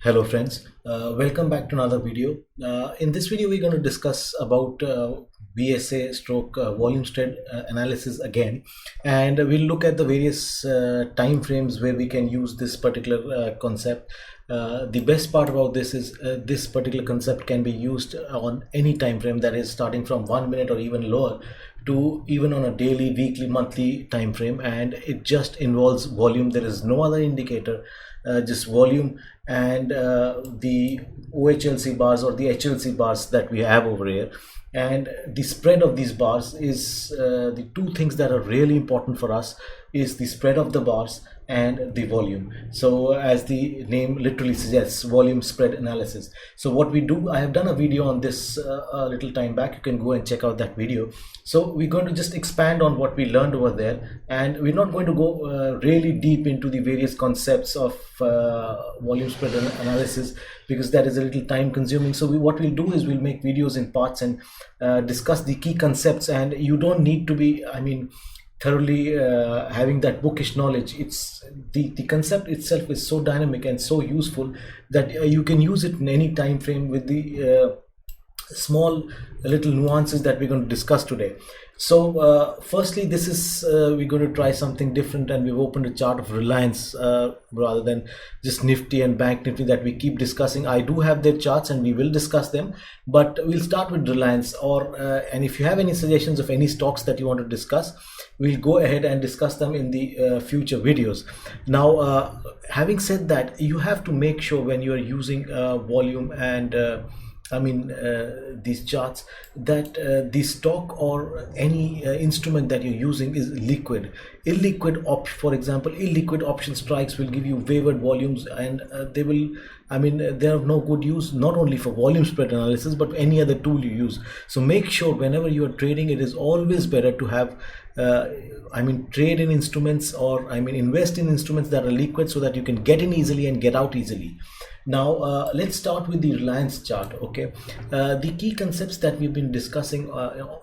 Hello friends, welcome back to another video. In this video we're going to discuss about VSA stroke volume spread analysis again, and we'll look at the various time frames where we can use this particular concept. The best part about this is this particular concept can be used on any time frame, that is starting from 1 minute or even lower to even on a daily, weekly, monthly time frame, and it just involves volume. There is no other indicator, just volume and the OHLC bars or the HLC bars that we have over here. And the spread of these bars is the two things that are really important for us is the spread of the bars and the volume. So as the name literally suggests, volume spread analysis. So what we do, I have done a video on this a little time back. You can go and check out that video. So we're going to just expand on what we learned over there, and we're not going to go really deep into the various concepts of volume spread analysis, because that is a little time consuming. So what we'll do is we'll make videos in parts and discuss the key concepts, and you don't need to be, thoroughly having that bookish knowledge. It's the concept itself is so dynamic and so useful that you can use it in any time frame with the small little nuances that we're going to discuss today. So firstly, this is we're going to try something different, and we've opened a chart of Reliance rather than just Nifty and Bank Nifty that we keep discussing. I do have their charts and we will discuss them, but we'll start with Reliance. And if you have any suggestions of any stocks that you want to discuss, we'll go ahead and discuss them in the future videos. Now, having said that, you have to make sure when you are using volume and these charts, that the stock or any instrument that you're using is liquid. For example, illiquid option strikes will give you wavered volumes, and they will, they are no good use not only for volume spread analysis but any other tool you use. So make sure whenever you are trading, it is always better to have trade in instruments, or invest in instruments that are liquid, so that you can get in easily and get out easily. Now let's start with the Reliance chart. Okay, the key concepts that we've been discussing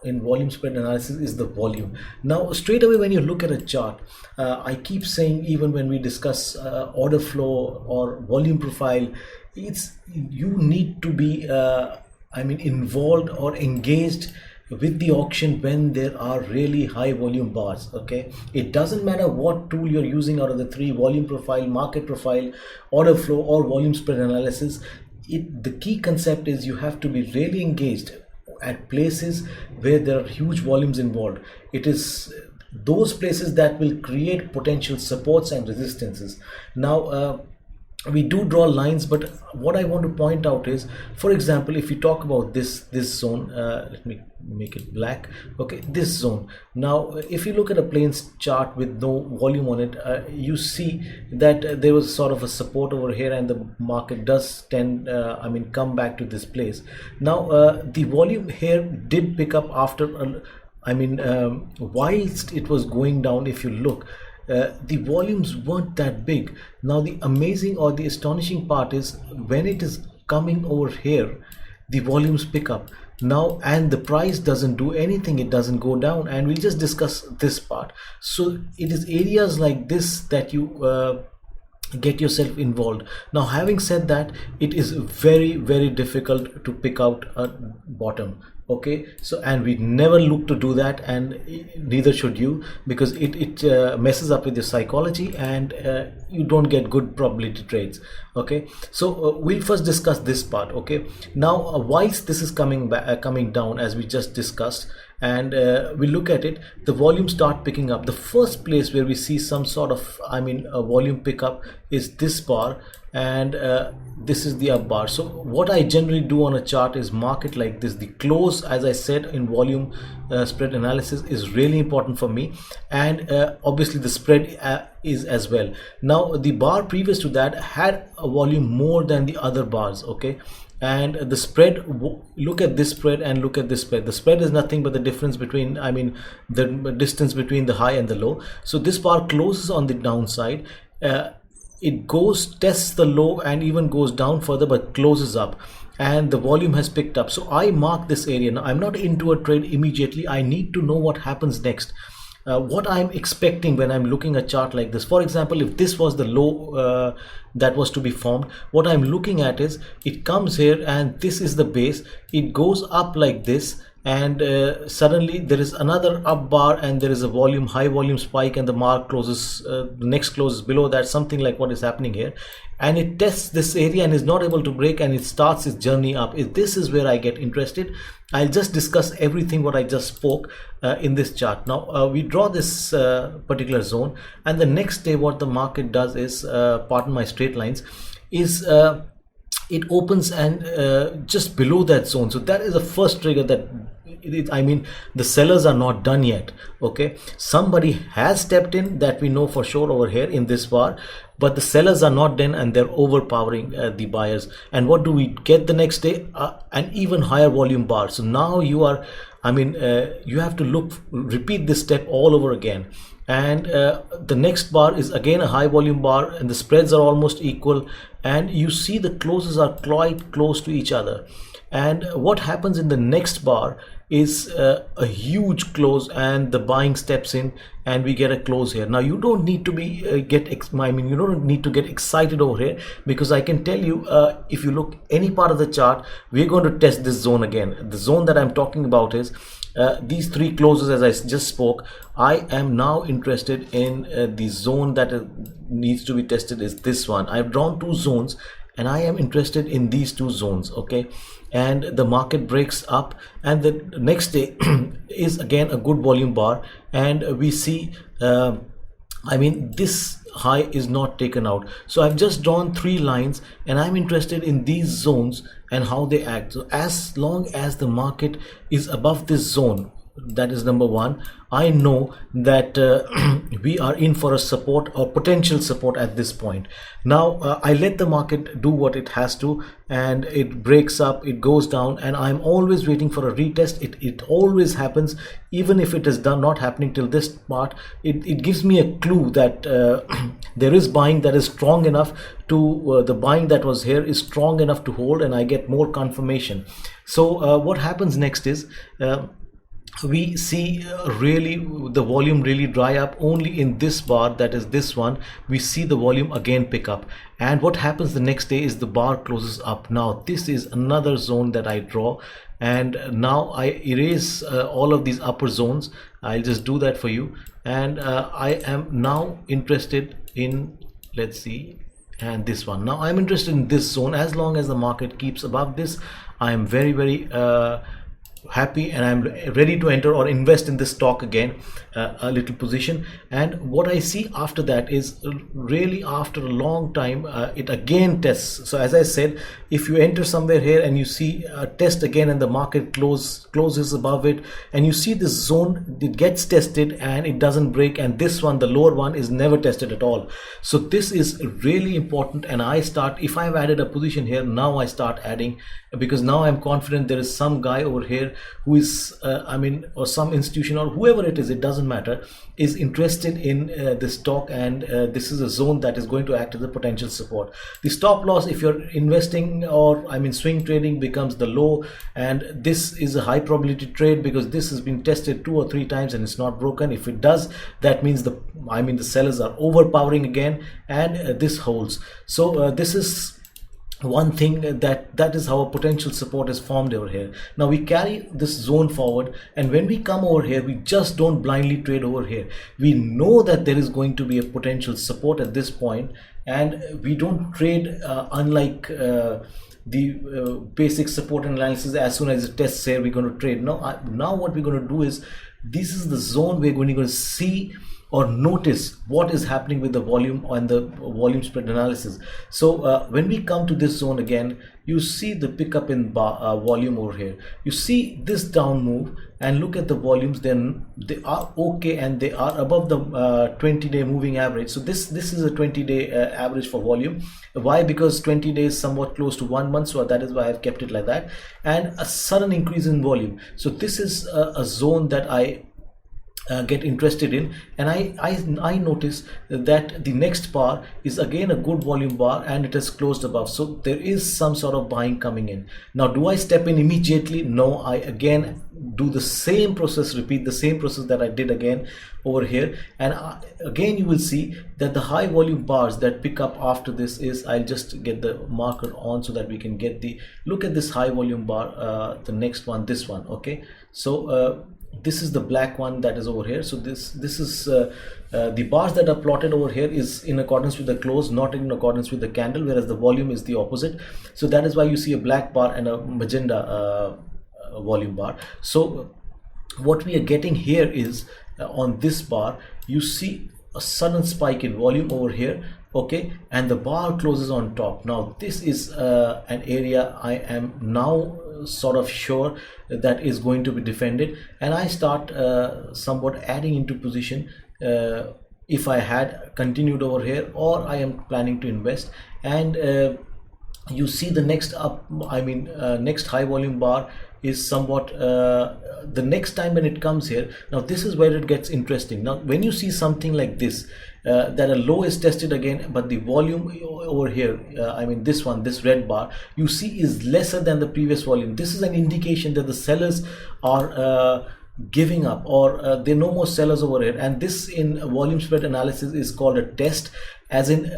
in volume spread analysis is the volume. Now straight away when you look at a chart, I keep saying, even when we discuss order flow or volume profile, you need to be involved or engaged with the auction when there are really high volume bars. Okay, it doesn't matter what tool you're using out of the three: volume profile, market profile, order flow, or volume spread analysis. The key concept is you have to be really engaged at places where there are huge volumes involved. It is those places that will create potential supports and resistances. Now we do draw lines, but what I want to point out is, for example, if you talk about this zone, let me make it black. Okay, this zone. Now if you look at a plain chart with no volume on it, you see that there was sort of a support over here, and the market does tend come back to this place. Now the volume here did pick up after whilst it was going down. If you look, the volumes weren't that big. Now the amazing or the astonishing part is when it is coming over here, the volumes pick up now, and the price doesn't do anything. It doesn't go down, and we'll just discuss this part. So it is areas like this that you get yourself involved. Now having said that, it is very, very difficult to pick out a bottom. Okay, so, and we never look to do that, and neither should you, because it messes up with your psychology, and you don't get good probability trades. Okay, so we'll first discuss this part. Okay, now whilst this is coming down, as we just discussed, and we look at it, the volume start picking up. The first place where we see some sort of a volume pickup is this bar, and this is the up bar. So what I generally do on a chart is mark it like this. The close, as I said, in volume spread analysis is really important for me, and obviously the spread is as well. Now the bar previous to that had a volume more than the other bars. Okay, and the spread, look at this spread and look at this spread. The spread is nothing but the difference between, the distance between the high and the low. So this bar closes on the downside, it tests the low and even goes down further, but closes up, and the volume has picked up. So I mark this area. Now I'm not into a trade immediately. I need to know what happens next. what I'm expecting when I'm looking at a chart like this. For example, if this was the low that was to be formed, what I'm looking at is it comes here and this is the base. It goes up like this, and suddenly there is another up bar and there is a high volume spike, and the mark closes, the next closes below that, something like what is happening here, and it tests this area and is not able to break, and it starts its journey up. If this is where I get interested, I'll just discuss everything what I just spoke in this chart. Now we draw this particular zone, and the next day what the market does is, pardon my straight lines, is it opens and just below that zone. So that is the first trigger that I mean, the sellers are not done yet. Okay, somebody has stepped in, that we know for sure over here in this bar, but the sellers are not done and they're overpowering the buyers. And what do we get the next day? An even higher volume bar. So now you are, I mean, you have to repeat this step all over again. And the next bar is again a high volume bar, and the spreads are almost equal, and you see the closes are quite close to each other. And what happens in the next bar is a huge close, and the buying steps in, and we get a close here. Now you don't need to be you don't need to get excited over here, because I can tell you, if you look any part of the chart, we're going to test this zone again. The zone that I'm talking about is these three closes as I just spoke. I am now interested in the zone that needs to be tested is this one. I've drawn two zones, and I am interested in these two zones. Okay, and the market breaks up, and the next day is again a good volume bar, and we see I mean, this high is not taken out. So I've just drawn three lines, and I'm interested in these zones and how they act. So as long as the market is above this zone, that is number one, I know that we are in for a support or potential support at this point. Now I let the market do what it has to, and it breaks up, it goes down, and I'm always waiting for a retest. It always happens, even if it is not happening till this part. It gives me a clue that there is buying that is strong enough to the buying that was here is strong enough to hold, and I get more confirmation. So what happens next is we see really the volume really dry up. Only in this bar, that is this one, we see the volume again pick up. And what happens the next day is the bar closes up. Now this is another zone that I draw, and now I erase all of these upper zones. I'll just do that for you, and I am now interested in, let's see, and this one. Now I'm interested in this zone. As long as the market keeps above this, I am very happy, and I'm ready to enter or invest in this stock again, a little position. And what I see after that is really after a long time it again tests. So as I said, if you enter somewhere here and you see a test again and the market closes above it, and you see this zone, it gets tested and it doesn't break, and this one, the lower one, is never tested at all. So this is really important, and I start, if I've added a position here, now I start adding, because now I'm confident there is some guy over here who is or some institution or whoever it is, it doesn't matter, is interested in this stock, and this is a zone that is going to act as a potential support. The stop loss, if you're investing or swing trading, becomes the low, and this is a high probability trade because this has been tested 2 or 3 times and it's not broken. If it does, that means the sellers are overpowering again, and this holds. So this is one thing, that is how a potential support is formed over here. Now we carry this zone forward, and when we come over here, we just don't blindly trade over here. We know that there is going to be a potential support at this point, and we don't trade unlike the basic support analysis. As soon as it tests here, we're going to trade. Now what we're going to do is, this is the zone we're going to see or notice what is happening with the volume and the volume spread analysis. So when we come to this zone again, you see the pickup in volume over here. You see this down move, and look at the volumes. Then they are okay, and they are above the 20-day moving average. So this is a 20-day average for volume. Why? Because 20 days somewhat close to 1 month, so that is why I've kept it like that. And a sudden increase in volume. So this is a zone that I get interested in, and I notice that the next bar is again a good volume bar, and it has closed above. So there is some sort of buying coming in. Now, do I step in immediately? No, I again do the same process, repeat the same process that I did again over here, and again you will see that the high volume bars that pick up after this is, I'll just get the marker on so that we can get the look at this high volume bar, the next one, this one. Okay, so this is the black one that is over here. So this is the bars that are plotted over here is in accordance with the close, not in accordance with the candle, whereas the volume is the opposite. So that is why you see a black bar and a magenta volume bar. So what we are getting here is on this bar you see a sudden spike in volume over here, okay, and the bar closes on top. Now this is an area I am now sort of sure that is going to be defended, and I start somewhat adding into position if I had continued over here, or I am planning to invest. And you see the next next high volume bar is somewhat the next time when it comes here. Now this is where it gets interesting. Now when you see something like this, that a low is tested again, but the volume over here, this one, this red bar, you see is lesser than the previous volume. This is an indication that the sellers are giving up, or there are no more sellers over here. And this in volume spread analysis is called a test, as in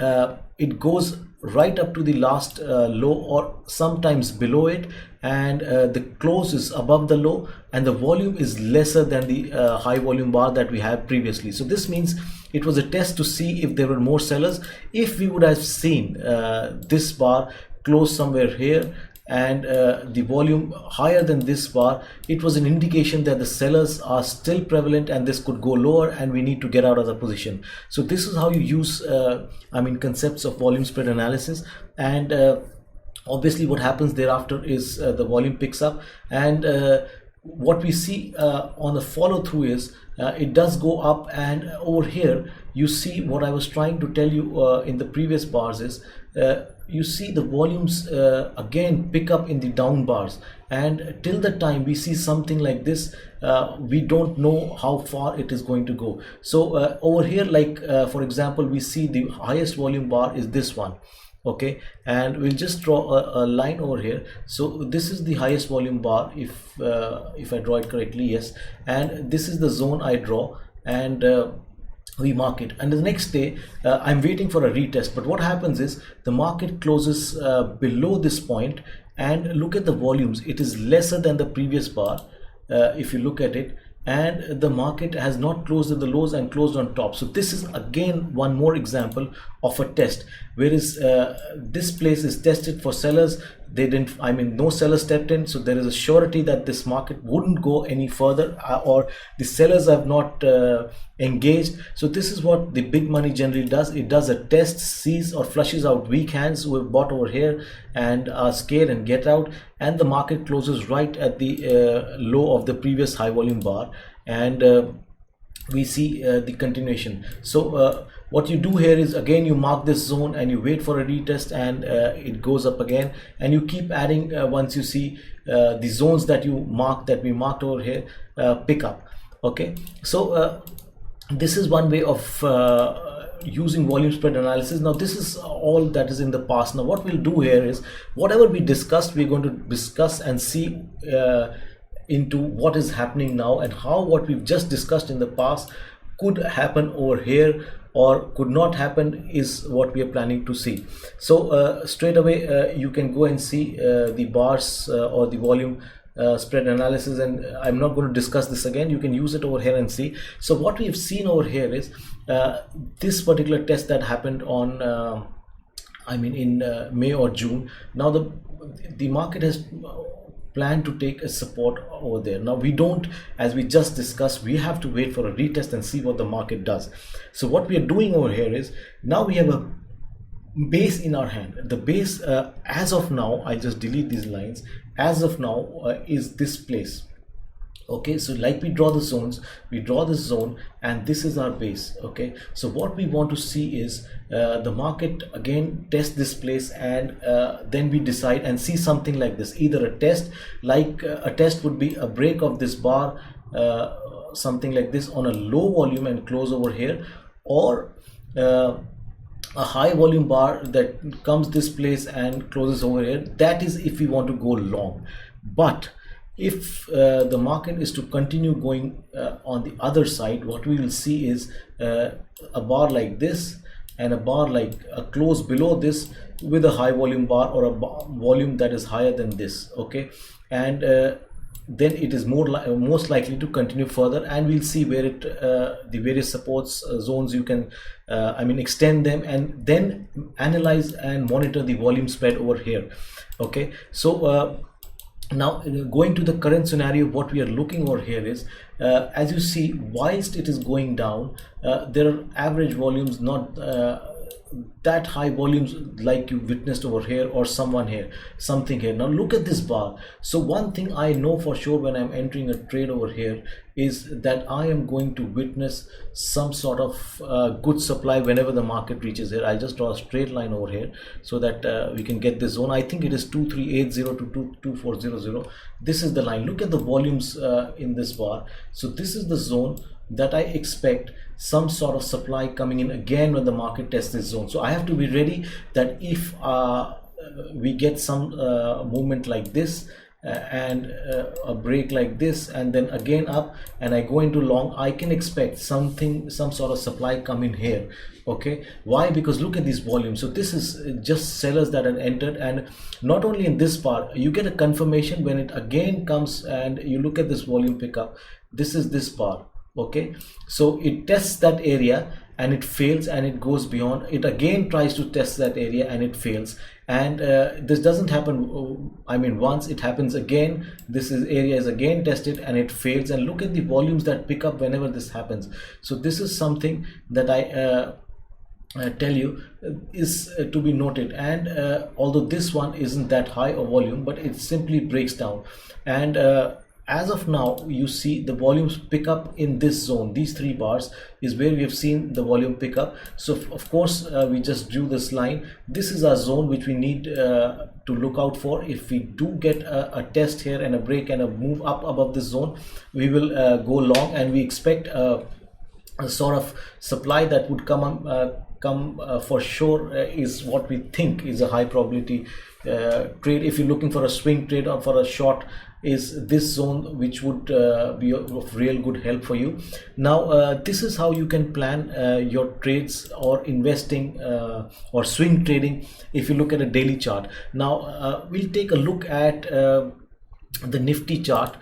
it goes right up to the last low or sometimes below it, and the close is above the low, and the volume is lesser than the high volume bar that we had previously. So this means it was a test to see if there were more sellers. If we would have seen this bar close somewhere here and the volume higher than this bar, it was an indication that the sellers are still prevalent and this could go lower and we need to get out of the position. So this is how you use concepts of volume spread analysis. And obviously what happens thereafter is the volume picks up, and what we see on the follow through is it does go up, and over here you see what I was trying to tell you in the previous bars is you see the volumes again pick up in the down bars, and till the time we see something like this, we don't know how far it is going to go. So over here, like for example, we see the highest volume bar is this one. Okay, and we'll just draw a line over here. So this is the highest volume bar, if I draw it correctly, yes, and this is the zone I draw, and we mark it. And the next day I'm waiting for a retest, but what happens is the market closes below this point, and look at the volumes, it is lesser than the previous bar if you look at it, and the market has not closed at the lows and closed on top. So this is again one more example of a test, whereas this place is tested for sellers. They didn't, no sellers stepped in, so there is a surety that this market wouldn't go any further, or the sellers have not engaged. So this is what the big money generally does. It does a test, sees or flushes out weak hands who have bought over here and are scared and get out, and the market closes right at the low of the previous high volume bar, and we see the continuation. So what you do here is, again, you mark this zone and you wait for a retest, and it goes up again, and you keep adding once you see the zones that you mark, that we marked over here, pick up. Okay, so this is one way of using volume spread analysis. Now this is all that is in the past. Now what we'll do here is, whatever we discussed, we're going to discuss and see into what is happening now, and how what we've just discussed in the past could happen over here or could not happen, is what we are planning to see. So straight away you can go and see the bars or the volume spread analysis, and I'm not going to discuss this again. You can use it over here and see. So what we've seen over here is this particular test that happened on in May or June. Now the market has plan to take a support over there. Now we don't, as we just discussed, we have to wait for a retest and see what the market does. So what we are doing over here is, now we have a base in our hand. The base as of now, I just delete these lines, as of now is this place. Okay, so like we draw the zones, we draw this zone, and this is our base. Okay, so what we want to see is the market again test this place, and then we decide and see something like this, either a test, like a test would be a break of this bar, something like this on a low volume and close over here, or a high volume bar that comes this place and closes over here. That is if we want to go long. But if the market is to continue going on the other side, what we will see is a bar like this and a bar like a close below this with a high volume bar, or a volume that is higher than this. Okay, and then it is most likely to continue further, and we'll see where it the various supports zones you can extend them, and then analyze and monitor the volume spread over here. Okay, so now going to the current scenario, what we are looking over here is, as you see, whilst it is going down, there are average volumes, not that high volumes like you witnessed over here, or something here. Now look at this bar. So one thing I know for sure when I'm entering a trade over here is that I am going to witness some sort of good supply whenever the market reaches here. I'll just draw a straight line over here so that we can get this zone. I think it is 2380 to 2400. This is the line. Look at the volumes in this bar. So this is the zone that I expect some sort of supply coming in again when the market tests this zone. So I have to be ready that if we get some movement like this and a break like this, and then again up, and I go into long, I can expect some sort of supply come in here. Okay, why? Because look at these volumes. So this is just sellers that have entered, and not only in this part, you get a confirmation when it again comes, and you look at this volume pickup. This is this part. Okay, so it tests that area and it fails, and it goes beyond. It again tries to test that area and it fails, and this doesn't happen once. It happens again. Area is again tested and it fails, and look at the volumes that pick up whenever this happens. So this is something that I tell you is to be noted, and although this one isn't that high a volume, but it simply breaks down, and as of now you see the volumes pick up in this zone. These three bars is where we have seen the volume pick up. So of course we just drew this line. This is our zone which we need to look out for. If we do get a test here and a break and a move up above this zone, we will go long, and we expect a sort of supply that would come for sure is what we think is a high probability trade. If you're looking for a swing trade or for a short, is this zone which would be of real good help for you. Now this is how you can plan your trades or investing or swing trading if you look at a daily chart. Now we'll take a look at the Nifty chart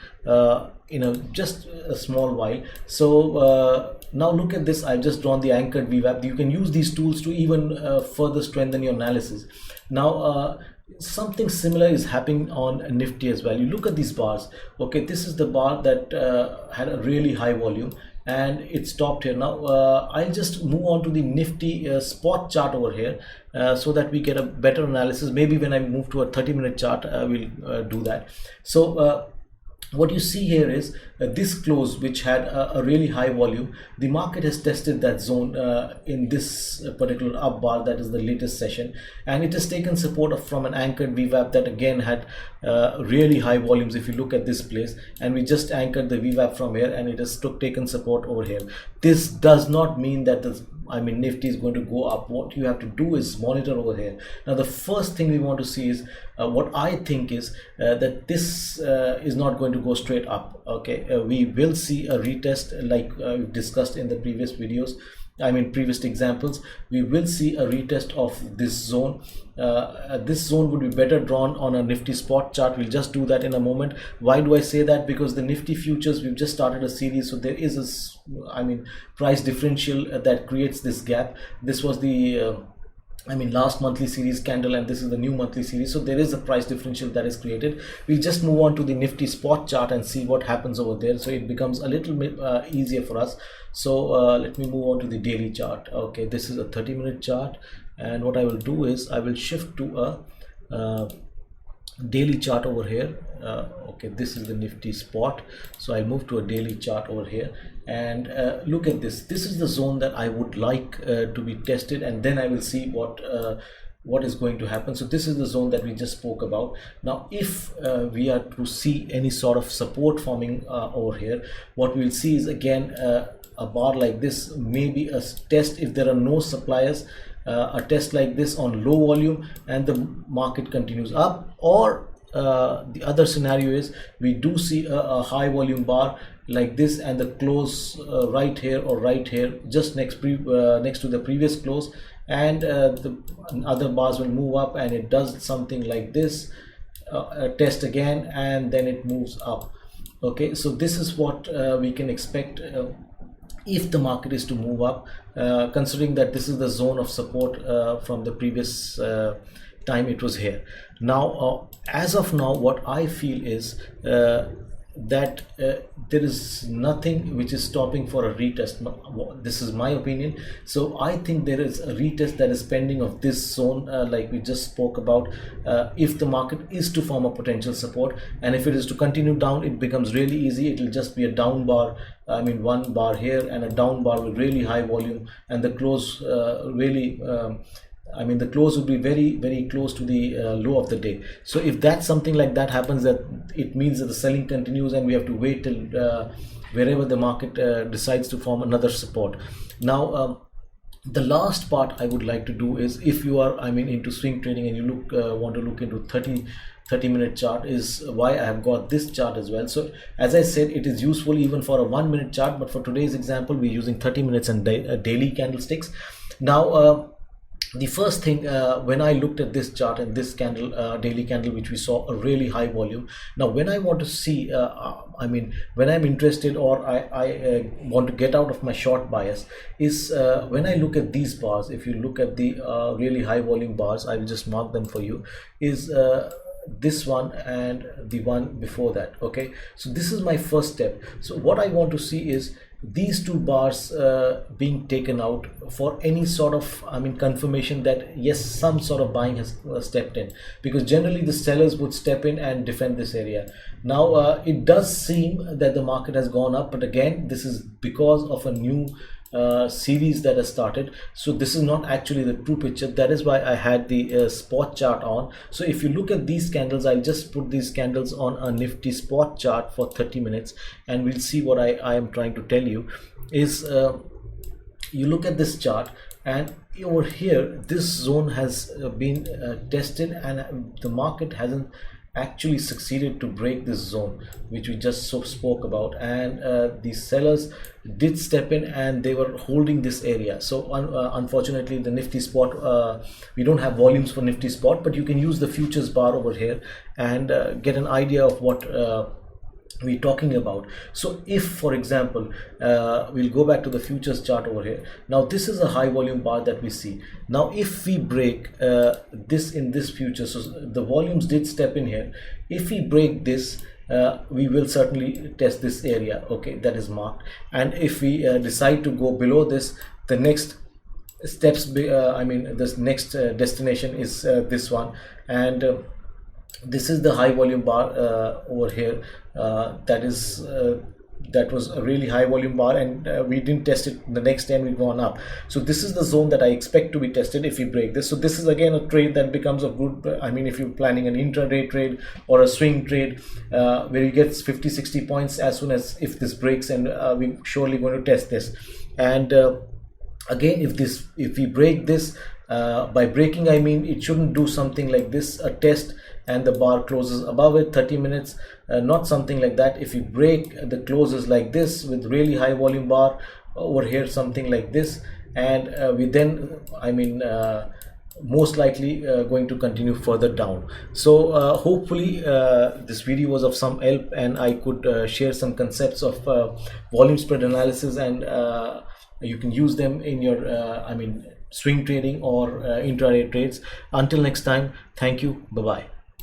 just a small while. So now look at this. I've just drawn the anchored VWAP. You can use these tools to even further strengthen your analysis. Now something similar is happening on Nifty as well. You look at these bars. Okay, this is the bar that had a really high volume and it stopped here. Now I'll just move on to the Nifty spot chart over here so that we get a better analysis. Maybe when I move to a 30-minute chart we'll do that. So what you see here is this close, which had a really high volume. The market has tested that zone in this particular up bar, that is the latest session, and it has taken support from an anchored VWAP that again had really high volumes. If you look at this place, and we just anchored the VWAP from here, and it has taken support over here. This does not mean that the Nifty is going to go up. What you have to do is monitor over here. Now the first thing we want to see is what I think is that this is not going to go straight up. Okay, we will see a retest like we've discussed in the previous videos. Previous examples. We will see a retest of this zone. This zone would be better drawn on a Nifty spot chart. We'll just do that in a moment. Why do I say that? Because the Nifty futures, we've just started a series, so there is a price differential that creates this gap. This was the last monthly series candle, and this is the new monthly series, so there is a price differential that is created. We'll just move on to the Nifty spot chart and see what happens over there, so it becomes a little bit easier for us. So let me move on to the daily chart. Okay, this is a 30-minute chart, and what I will do is I will shift to a daily chart over here. Okay, this is the Nifty spot, so I move to a daily chart over here, and look at this. This is the zone that I would like to be tested, and then I will see what is going to happen. So this is the zone that we just spoke about. Now if we are to see any sort of support forming over here, what we'll see is again a bar like this, maybe a test if there are no suppliers, a test like this on low volume, and the market continues up, or the other scenario is we do see a high volume bar like this, and the close right here or right here, just next to the previous close, and the other bars will move up, and it does something like this, test again, and then it moves up. Okay, so this is what we can expect if the market is to move up, considering that this is the zone of support from the previous time it was here. Now as of now, what I feel is that there is nothing which is stopping for a retest. This is my opinion. So I think there is a retest that is pending of this zone, like we just spoke about. If the market is to form a potential support, and if it is to continue down, it becomes really easy. It will just be a down bar, I mean one bar here and a down bar with really high volume, and the close the close would be very close to the low of the day. So if that's something like that happens, that it means that the selling continues, and we have to wait till wherever the market decides to form another support. Now the last part I would like to do is, if you are into swing trading and you want to look into 30-minute chart, is why I have got this chart as well. So as I said, it is useful even for a 1-minute chart, but for today's example we're using 30 minutes and daily candlesticks. Now the first thing, when I looked at this chart and this candle, daily candle, which we saw a really high volume. Now when I want to see, when I'm interested, or I want to get out of my short bias, is when I look at these bars. If you look at the really high volume bars, I will just mark them for you, is this one and the one before that. Okay, so this is my first step. So what I want to see is these two bars being taken out for any sort of confirmation that yes, some sort of buying has stepped in, because generally the sellers would step in and defend this area. Now it does seem that the market has gone up, but again, this is because of a new series that has started. So this is not actually the true picture. That is why I had the spot chart on. So if you look at these candles, I'll just put these candles on a nifty spot chart for 30 minutes, and we'll see what I am trying to tell you is, you look at this chart, and over here this zone has been tested, and the market hasn't actually succeeded to break this zone which we just spoke about, and the sellers did step in and they were holding this area. So unfortunately the nifty spot, we don't have volumes for nifty spot, but you can use the futures bar over here and get an idea of what we're talking about. So if, for example, we'll go back to the futures chart over here. Now this is a high volume bar that we see. Now if we break this in this future, so the volumes did step in here. If we break this, we will certainly test this area, okay, that is marked. And if we decide to go below this, the next steps, this next destination is this one, and this is the high volume bar over here. That was a really high volume bar, and we didn't test it. The next time we've gone up. So this is the zone that I expect to be tested if we break this. So this is again a trade that becomes a good, if you're planning an intraday trade or a swing trade, where you get 50-60 points as soon as if this breaks, and we're surely going to test this. And again, if we break this, by breaking I mean it shouldn't do something like this, a test and the bar closes above it, 30 minutes, not something like that. If you break, the closes like this with really high volume bar over here, something like this, and we then most likely going to continue further down. So hopefully this video was of some help, and I could share some concepts of volume spread analysis, and you can use them in your swing trading or intraday trades. Until next time, thank you, bye bye.